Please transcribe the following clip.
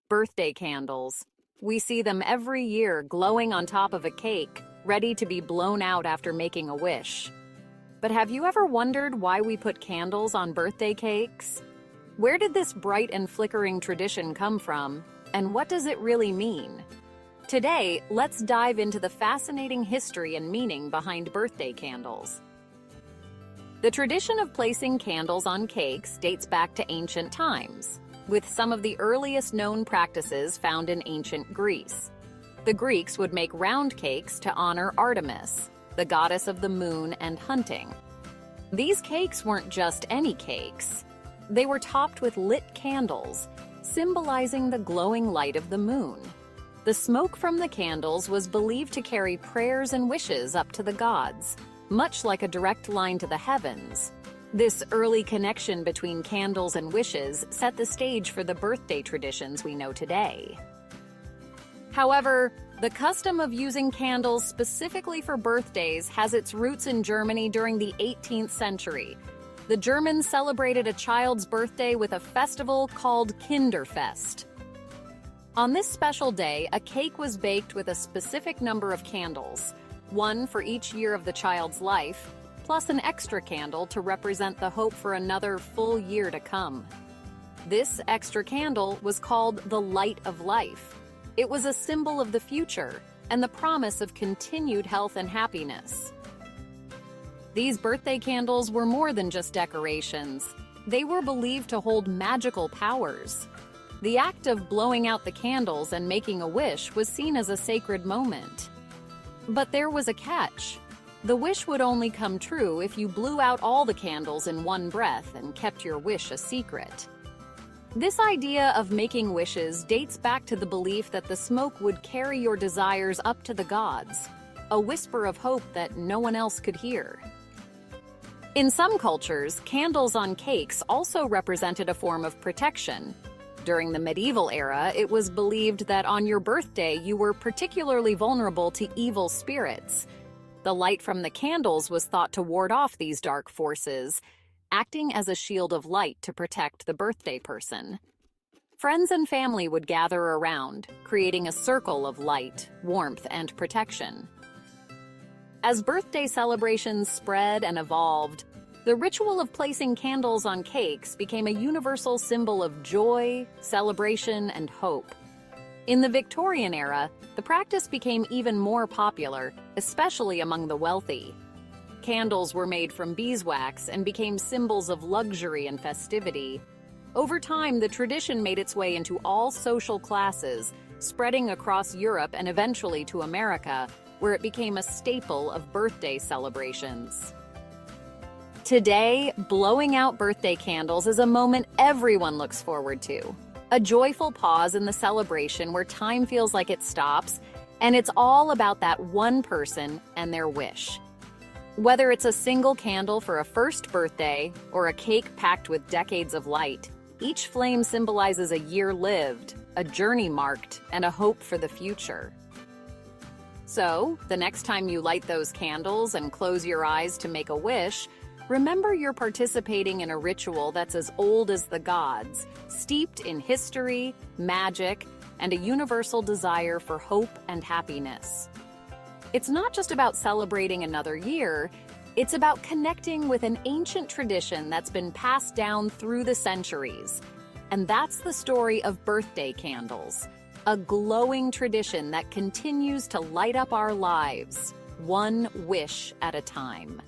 Birthday candles. We see them every year glowing on top of a cake, ready to be blown out after making a wish. But have you ever wondered why we put candles on birthday cakes? Where did this bright and flickering tradition come from, and what does it really mean? Today, let's dive into the fascinating history and meaning behind birthday candles. The tradition of placing candles on cakes dates back to ancient times, with some of the earliest known practices found in ancient Greece. The Greeks would make round cakes to honor Artemis, the goddess of the moon and hunting. These cakes weren't just any cakes. They were topped with lit candles, symbolizing the glowing light of the moon. The smoke from the candles was believed to carry prayers and wishes up to the gods, much like a direct line to the heavens. This early connection between candles and wishes set the stage for the birthday traditions we know today. However, the custom of using candles specifically for birthdays has its roots in Germany during the 18th century. The Germans celebrated a child's birthday with a festival called Kinderfest. On this special day, a cake was baked with a specific number of candles, one for each year of the child's life, plus an extra candle to represent the hope for another full year to come. This extra candle was called the light of life. It was a symbol of the future and the promise of continued health and happiness. These birthday candles were more than just decorations. They were believed to hold magical powers. The act of blowing out the candles and making a wish was seen as a sacred moment. But there was a catch. The wish would only come true if you blew out all the candles in one breath and kept your wish a secret. This idea of making wishes dates back to the belief that the smoke would carry your desires up to the gods, a whisper of hope that no one else could hear. In some cultures, candles on cakes also represented a form of protection. During the medieval era, it was believed that on your birthday you were particularly vulnerable to evil spirits. The light from the candles was thought to ward off these dark forces, acting as a shield of light to protect the birthday person. Friends and family would gather around, creating a circle of light, warmth, and protection. As birthday celebrations spread and evolved, the ritual of placing candles on cakes became a universal symbol of joy, celebration, and hope. In the Victorian era, the practice became even more popular, especially among the wealthy. Candles were made from beeswax and became symbols of luxury and festivity. Over time, the tradition made its way into all social classes, spreading across Europe and eventually to America, where it became a staple of birthday celebrations. Today, blowing out birthday candles is a moment everyone looks forward to. A joyful pause in the celebration where time feels like it stops, and it's all about that one person and their wish. Whether it's a single candle for a first birthday or a cake packed with decades of light, each flame symbolizes a year lived, a journey marked, and a hope for the future. So, the next time you light those candles and close your eyes to make a wish, remember you're participating in a ritual that's as old as the gods, steeped in history, magic, and a universal desire for hope and happiness. It's not just about celebrating another year, it's about connecting with an ancient tradition that's been passed down through the centuries. And that's the story of birthday candles, a glowing tradition that continues to light up our lives, one wish at a time.